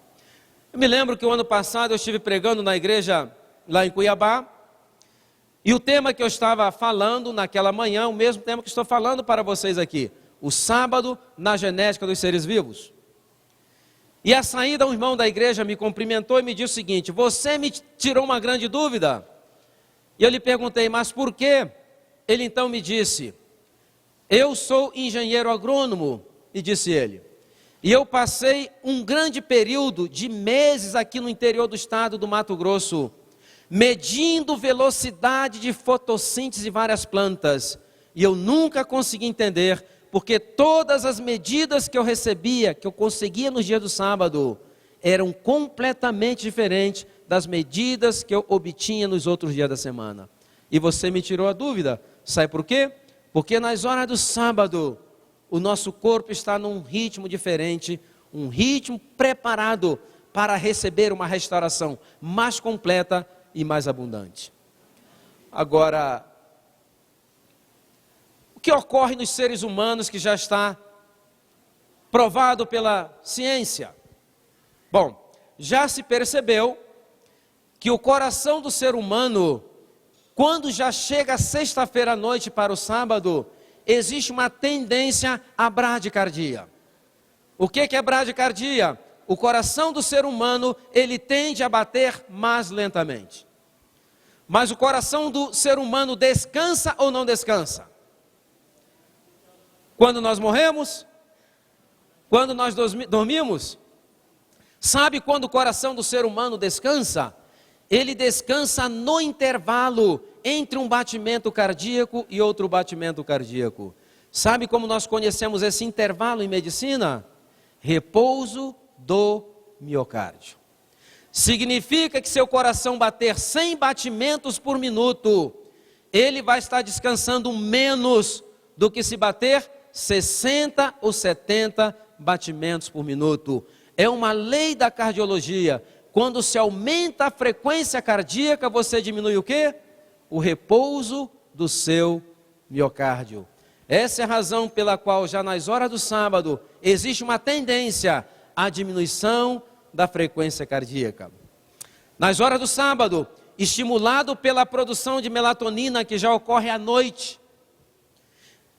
Eu me lembro que o ano passado eu estive pregando na igreja lá em Cuiabá, e o tema que eu estava falando naquela manhã, o mesmo tema que estou falando para vocês aqui, o sábado na genética dos seres vivos. E à saída um irmão da igreja me cumprimentou e me disse o seguinte: você me tirou uma grande dúvida. E eu lhe perguntei, mas por quê? Ele então me disse, eu sou engenheiro agrônomo, e disse ele, e eu passei um grande período de meses aqui no interior do estado do Mato Grosso, medindo velocidade de fotossíntese de várias plantas, e eu nunca consegui entender, porque todas as medidas que eu recebia, que eu conseguia nos dias do sábado, eram completamente diferentes das medidas que eu obtinha nos outros dias da semana. E você me tirou a dúvida, sabe por quê? Porque nas horas do sábado, o nosso corpo está num ritmo diferente, um ritmo preparado para receber uma restauração mais completa e mais abundante. Agora, o que ocorre nos seres humanos que já está provado pela ciência? Bom, já se percebeu que o coração do ser humano, quando já chega a sexta-feira à noite para o sábado, existe uma tendência à bradicardia. O que é bradicardia? O coração do ser humano, ele tende a bater mais lentamente. Mas o coração do ser humano descansa ou não descansa? Quando nós morremos? Quando nós dormimos? Sabe quando o coração do ser humano descansa? Ele descansa no intervalo entre um batimento cardíaco e outro batimento cardíaco. Sabe como nós conhecemos esse intervalo em medicina? Repouso do miocárdio. Significa que seu coração bater 100 batimentos por minuto, ele vai estar descansando menos do que se bater 60 ou 70 batimentos por minuto. É uma lei da cardiologia. Quando se aumenta a frequência cardíaca, você diminui o quê? O repouso do seu miocárdio. Essa é a razão pela qual já nas horas do sábado existe uma tendência à diminuição da frequência cardíaca. Nas horas do sábado, estimulado pela produção de melatonina que já ocorre à noite,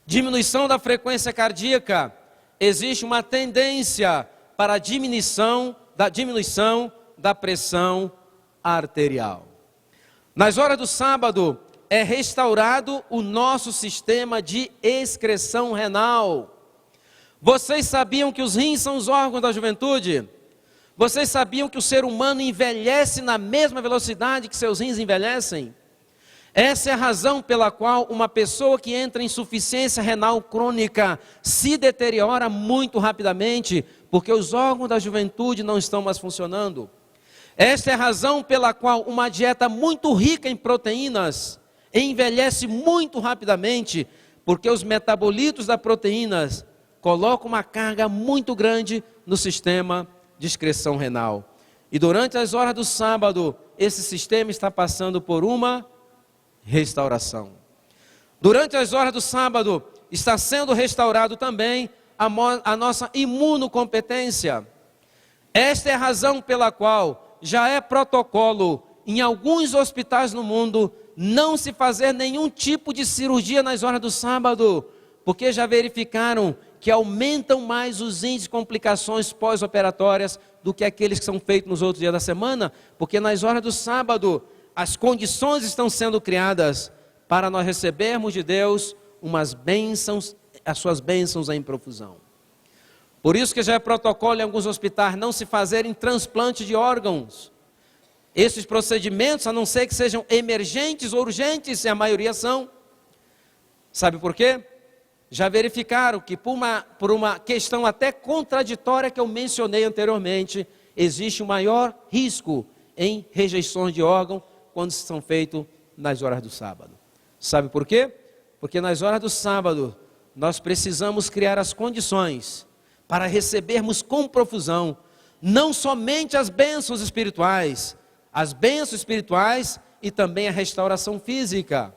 diminuição da frequência cardíaca, existe uma tendência para a diminuição da pressão arterial. Nas horas do sábado, é restaurado o nosso sistema de excreção renal. Vocês sabiam que os rins são os órgãos da juventude? Vocês sabiam que o ser humano envelhece na mesma velocidade que seus rins envelhecem? Essa é a razão pela qual uma pessoa que entra em insuficiência renal crônica se deteriora muito rapidamente, porque os órgãos da juventude não estão mais funcionando. Esta é a razão pela qual uma dieta muito rica em proteínas envelhece muito rapidamente, porque os metabolitos das proteínas colocam uma carga muito grande no sistema de excreção renal. E durante as horas do sábado, esse sistema está passando por uma restauração. Durante as horas do sábado, está sendo restaurado também a nossa imunocompetência. Esta é a razão pela qual já é protocolo em alguns hospitais no mundo não se fazer nenhum tipo de cirurgia nas horas do sábado, porque já verificaram que aumentam mais os índices de complicações pós-operatórias do que aqueles que são feitos nos outros dias da semana, porque nas horas do sábado as condições estão sendo criadas para nós recebermos de Deus umas bênçãos, as suas bênçãos em profusão. Por isso que já é protocolo em alguns hospitais não se fazerem transplante de órgãos. Esses procedimentos, a não ser que sejam emergentes ou urgentes, e a maioria são. Sabe por quê? Já verificaram que por uma questão até contraditória que eu mencionei anteriormente, existe um maior risco em rejeições de órgão quando são feitos nas horas do sábado. Sabe por quê? Porque nas horas do sábado nós precisamos criar as condições para recebermos com profusão não somente as bênçãos espirituais e também a restauração física.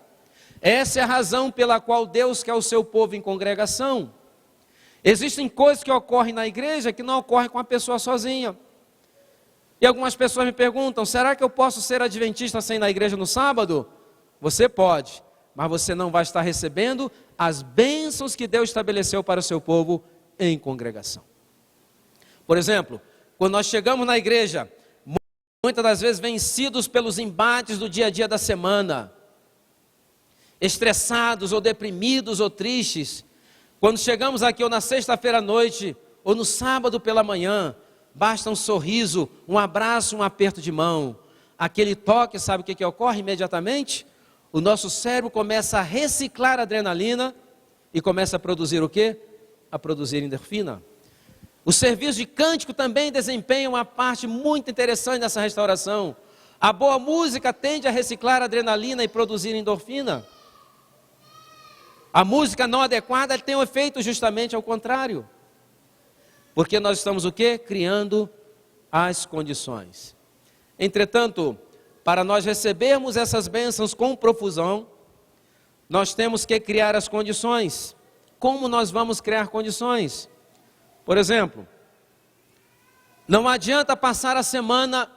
Essa é a razão pela qual Deus quer o seu povo em congregação. Existem coisas que ocorrem na igreja que não ocorrem com a pessoa sozinha. E algumas pessoas me perguntam, será que eu posso ser adventista sem ir na igreja no sábado? Você pode, mas você não vai estar recebendo as bênçãos que Deus estabeleceu para o seu povo em congregação. Por exemplo, quando nós chegamos na igreja, muitas das vezes vencidos pelos embates do dia a dia da semana, estressados ou deprimidos ou tristes, quando chegamos aqui ou na sexta-feira à noite ou no sábado pela manhã, basta um sorriso, um abraço, um aperto de mão, aquele toque, sabe o que ocorre imediatamente? O nosso cérebro começa a reciclar a adrenalina e começa a produzir o quê? A produzir endorfina. O serviço de cântico também desempenha uma parte muito interessante nessa restauração. A boa música tende a reciclar a adrenalina e produzir endorfina. A música não adequada tem um efeito justamente ao contrário. Porque nós estamos o quê? Criando as condições. Entretanto, para nós recebermos essas bênçãos com profusão, nós temos que criar as condições. Como nós vamos criar condições? Por exemplo, não adianta passar a semana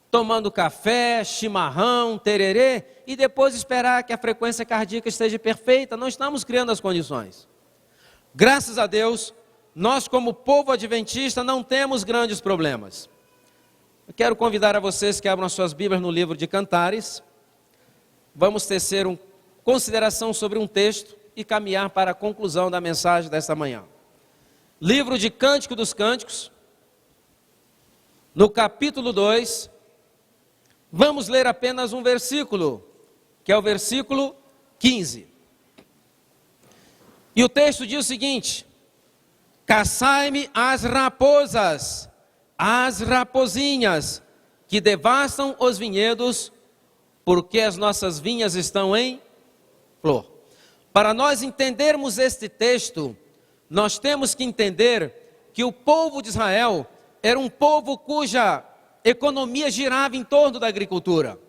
tomando café, chimarrão, tererê, e depois esperar que a frequência cardíaca esteja perfeita. Não estamos criando as condições. Graças a Deus, nós como povo adventista não temos grandes problemas. Eu quero convidar a vocês que abram as suas Bíblias no livro de Cantares. Vamos tecer uma consideração sobre um texto e caminhar para a conclusão da mensagem desta manhã. Livro de Cântico dos Cânticos, no capítulo 2, vamos ler apenas um versículo, que é o versículo 15. E o texto diz o seguinte: caçai-me as raposas, as rapozinhas, que devastam os vinhedos, porque as nossas vinhas estão em flor. Para nós entendermos este texto, nós temos que entender que o povo de Israel era um povo cuja economia girava em torno da agricultura.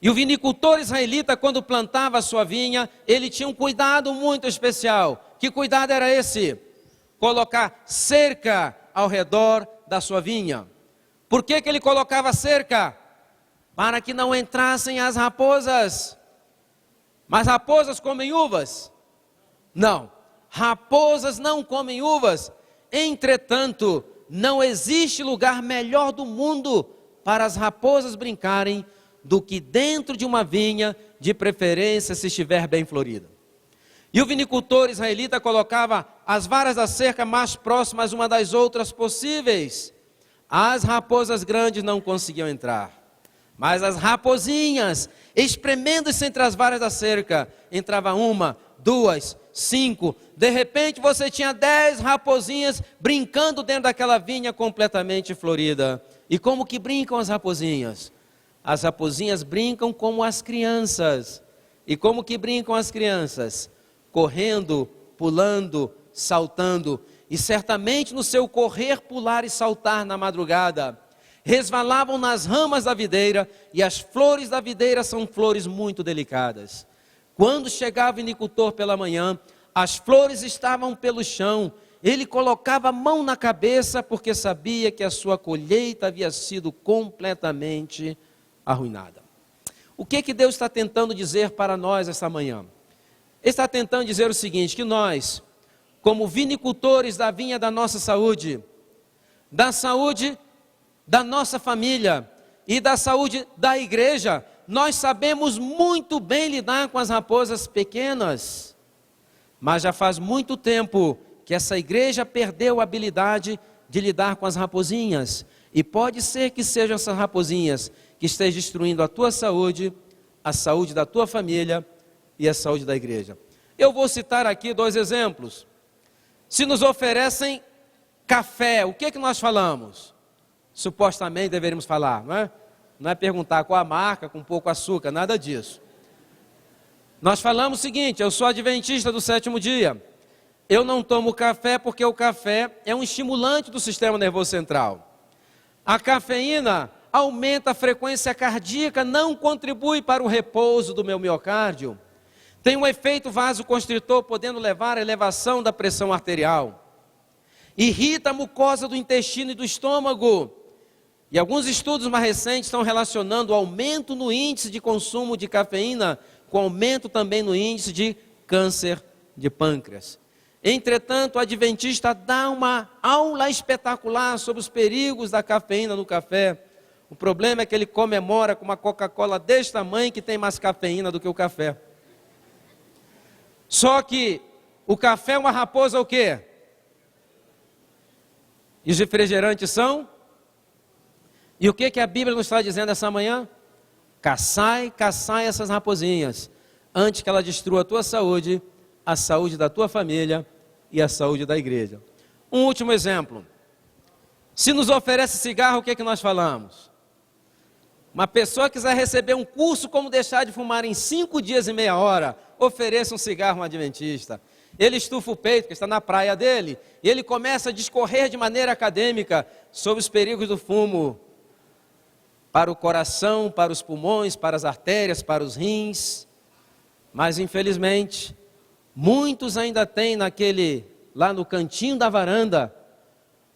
E o vinicultor israelita, quando plantava a sua vinha, ele tinha um cuidado muito especial. Que cuidado era esse? Colocar cerca ao redor da sua vinha. Por que ele colocava cerca? Para que não entrassem as raposas. Mas raposas comem uvas? Não, raposas não comem uvas. Entretanto, não existe lugar melhor do mundo para as raposas brincarem do que dentro de uma vinha, de preferência se estiver bem florida. E o vinicultor israelita colocava as varas da cerca mais próximas uma das outras possíveis. As raposas grandes não conseguiam entrar, mas as raposinhas, espremendo-se entre as varas da cerca, entrava 1, 2, 5, de repente você tinha 10 raposinhas brincando dentro daquela vinha completamente florida. E como que brincam as raposinhas? As raposinhas brincam como as crianças. E como que brincam as crianças? Correndo, pulando, saltando. E certamente no seu correr, pular e saltar na madrugada, resvalavam nas ramas da videira, e as flores da videira são flores muito delicadas. Quando chegava o vinicultor pela manhã, as flores estavam pelo chão. Ele colocava a mão na cabeça, porque sabia que a sua colheita havia sido completamente arruinada. O que Deus está tentando dizer para nós esta manhã? Ele está tentando dizer o seguinte, que nós, como vinicultores da vinha da nossa saúde, da saúde da nossa família e da saúde da igreja, nós sabemos muito bem lidar com as raposas pequenas, mas já faz muito tempo que essa igreja perdeu a habilidade de lidar com as raposinhas, e pode ser que sejam essas raposinhas que estejam destruindo a tua saúde, a saúde da tua família e a saúde da igreja. Eu vou citar aqui 2 exemplos. Se nos oferecem café, o que nós falamos? Supostamente deveríamos falar, não é? Não é perguntar qual a marca, com pouco açúcar, nada disso. Nós falamos o seguinte: eu sou adventista do 7º dia. Eu não tomo café porque o café é um estimulante do sistema nervoso central. A cafeína aumenta a frequência cardíaca, não contribui para o repouso do meu miocárdio. Tem um efeito vasoconstritor, podendo levar à elevação da pressão arterial. Irrita a mucosa do intestino e do estômago. E alguns estudos mais recentes estão relacionando o aumento no índice de consumo de cafeína com aumento também no índice de câncer de pâncreas. Entretanto, o adventista dá uma aula espetacular sobre os perigos da cafeína no café. O problema é que ele comemora com uma Coca-Cola desse tamanho que tem mais cafeína do que o café. Só que o café é uma raposa o quê? E os refrigerantes são? E o que a Bíblia nos está dizendo essa manhã? Caçai essas raposinhas, antes que ela destrua a tua saúde, a saúde da tua família e a saúde da igreja. Um último exemplo. Se nos oferece cigarro, o que nós falamos? Uma pessoa quiser receber um curso como deixar de fumar em 5 dias e meia hora, ofereça um cigarro a um adventista. Ele estufa o peito, que está na praia dele, e ele começa a discorrer de maneira acadêmica sobre os perigos do fumo para o coração, para os pulmões, para as artérias, para os rins. Mas infelizmente, muitos ainda têm lá no cantinho da varanda,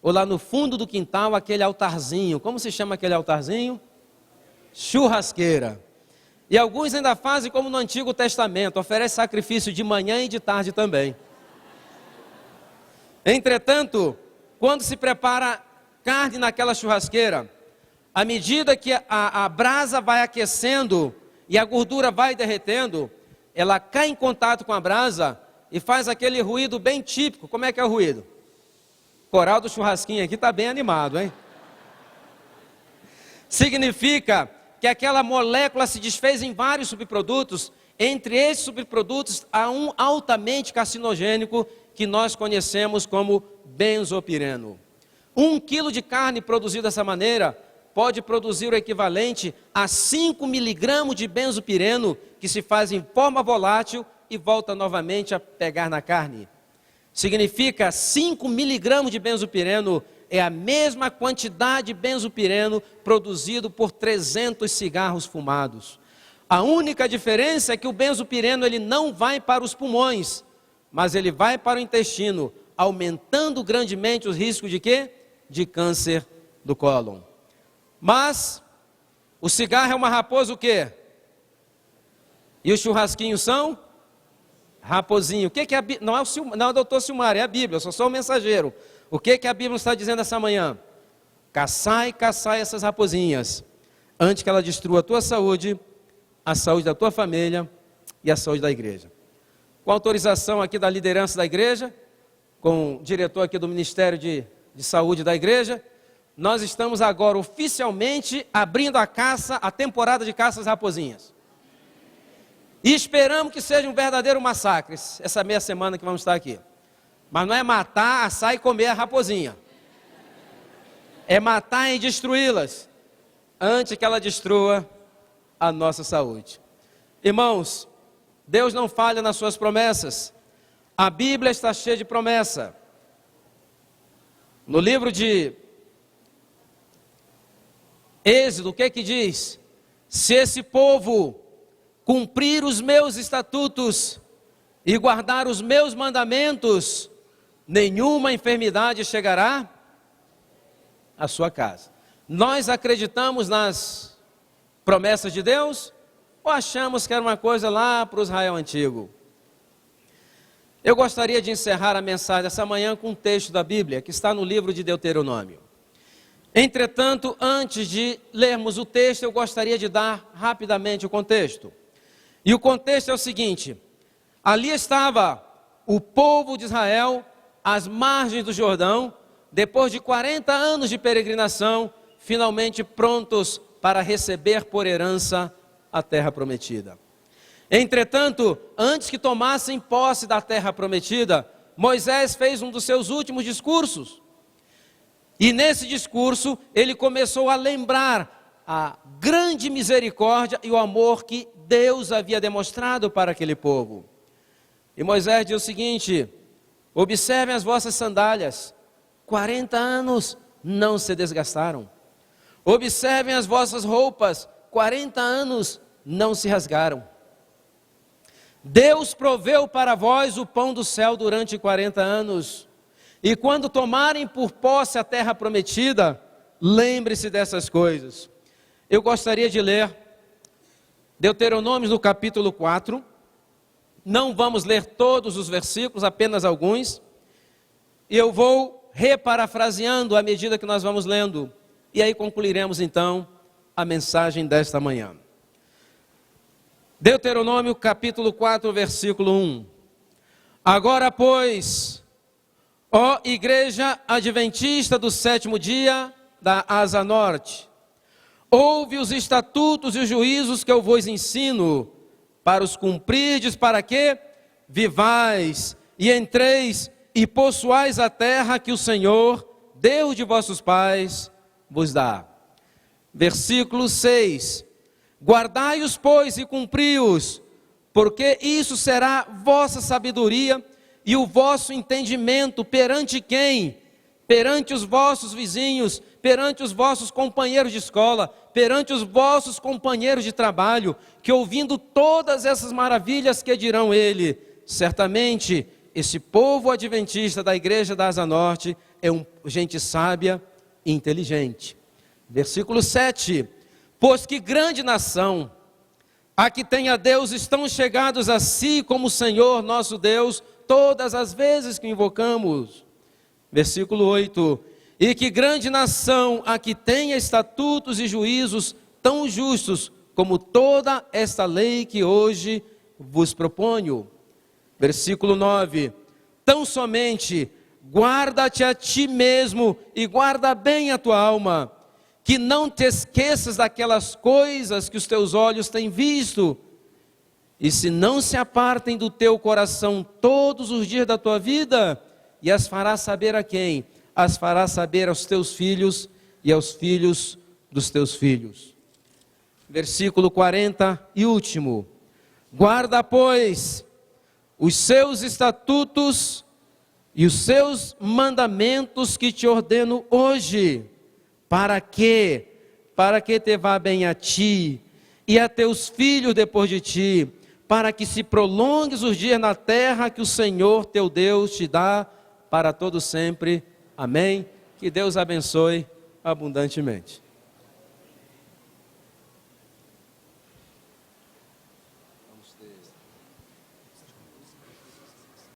ou lá no fundo do quintal, aquele altarzinho. Como se chama aquele altarzinho? Churrasqueira. E alguns ainda fazem como no Antigo Testamento, oferecem sacrifício de manhã e de tarde também. Entretanto, quando se prepara carne naquela churrasqueira, à medida que a brasa vai aquecendo e a gordura vai derretendo, ela cai em contato com a brasa e faz aquele ruído bem típico. Como é que é o ruído? O coral do churrasquinho aqui está bem animado, hein? Significa que aquela molécula se desfez em vários subprodutos. Entre esses subprodutos há um altamente carcinogênico que nós conhecemos como benzopireno. 1 quilo de carne produzida dessa maneira pode produzir o equivalente a 5 miligramas de benzopireno, que se faz em forma volátil e volta novamente a pegar na carne. Significa 5 miligramas de benzopireno é a mesma quantidade de benzopireno produzido por 300 cigarros fumados. A única diferença é que o benzopireno ele não vai para os pulmões, mas ele vai para o intestino, aumentando grandemente os riscos de quê? De câncer do cólon. Mas o cigarro é uma raposa o quê? E os churrasquinhos são? Raposinho. O que é a Bíblia? Não é o doutor Silmar, é a Bíblia, eu só sou o mensageiro. O que a Bíblia está dizendo essa manhã? Caçai essas raposinhas, antes que ela destrua a tua saúde, a saúde da tua família e a saúde da igreja. Com autorização aqui da liderança da igreja, com o diretor aqui do Ministério de Saúde da igreja, nós estamos agora oficialmente abrindo a temporada de caça às raposinhas. E esperamos que seja um verdadeiro massacre, essa meia semana que vamos estar aqui. Mas não é matar, assar e comer a raposinha. É matar e destruí-las, antes que ela destrua a nossa saúde. Irmãos, Deus não falha nas suas promessas. A Bíblia está cheia de promessa. No livro de Êxodo, o que diz? Se esse povo cumprir os meus estatutos e guardar os meus mandamentos, nenhuma enfermidade chegará à sua casa. Nós acreditamos nas promessas de Deus ou achamos que era uma coisa lá para o Israel antigo? Eu gostaria de encerrar a mensagem dessa manhã com um texto da Bíblia que está no livro de Deuteronômio. Entretanto, antes de lermos o texto, eu gostaria de dar rapidamente o contexto. E o contexto é o seguinte: ali estava o povo de Israel às margens do Jordão, depois de 40 anos de peregrinação, finalmente prontos para receber por herança a terra prometida. Entretanto, antes que tomassem posse da terra prometida, Moisés fez um dos seus últimos discursos. E nesse discurso, ele começou a lembrar a grande misericórdia e o amor que Deus havia demonstrado para aquele povo. E Moisés diz o seguinte: observem as vossas sandálias, 40 anos não se desgastaram. Observem as vossas roupas, 40 anos não se rasgaram. Deus proveu para vós o pão do céu durante 40 anos. E quando tomarem por posse a terra prometida, lembre-se dessas coisas. Eu gostaria de ler Deuteronômio no capítulo 4. Não vamos ler todos os versículos, apenas alguns. E eu vou reparafraseando à medida que nós vamos lendo. E aí concluiremos então a mensagem desta manhã. Deuteronômio capítulo 4, versículo 1. Agora, pois, ó igreja adventista do sétimo dia da Asa Norte, ouve os estatutos e os juízos que eu vos ensino, para os cumprirdes, para que vivais e entreis e possuais a terra que o Senhor, Deus de vossos pais, vos dá. Versículo 6. Guardai-os, pois, e cumpri-os, porque isso será vossa sabedoria e o vosso entendimento perante quem? Perante os vossos vizinhos, perante os vossos companheiros de escola, perante os vossos companheiros de trabalho, que ouvindo todas essas maravilhas que dirão ele, certamente esse povo adventista da igreja da Asa Norte é gente sábia e inteligente. Versículo 7. Pois que grande nação, a que tem a Deus, estão chegados a si como o Senhor nosso Deus, todas as vezes que invocamos. Versículo 8. E que grande nação, a que tenha estatutos e juízos tão justos, como toda esta lei que hoje vos proponho. Versículo 9. Tão somente guarda-te a ti mesmo e guarda bem a tua alma, que não te esqueças daquelas coisas que os teus olhos têm visto, e se não se apartem do teu coração todos os dias da tua vida, e as farás saber a quem? As farás saber aos teus filhos e aos filhos dos teus filhos. Versículo 40 e último. Guarda, pois, os seus estatutos e os seus mandamentos que te ordeno hoje, para que te vá bem a ti e a teus filhos depois de ti, para que se prolongues os dias na terra que o Senhor teu Deus te dá para todo sempre. Amém? Que Deus abençoe abundantemente. Vamos ter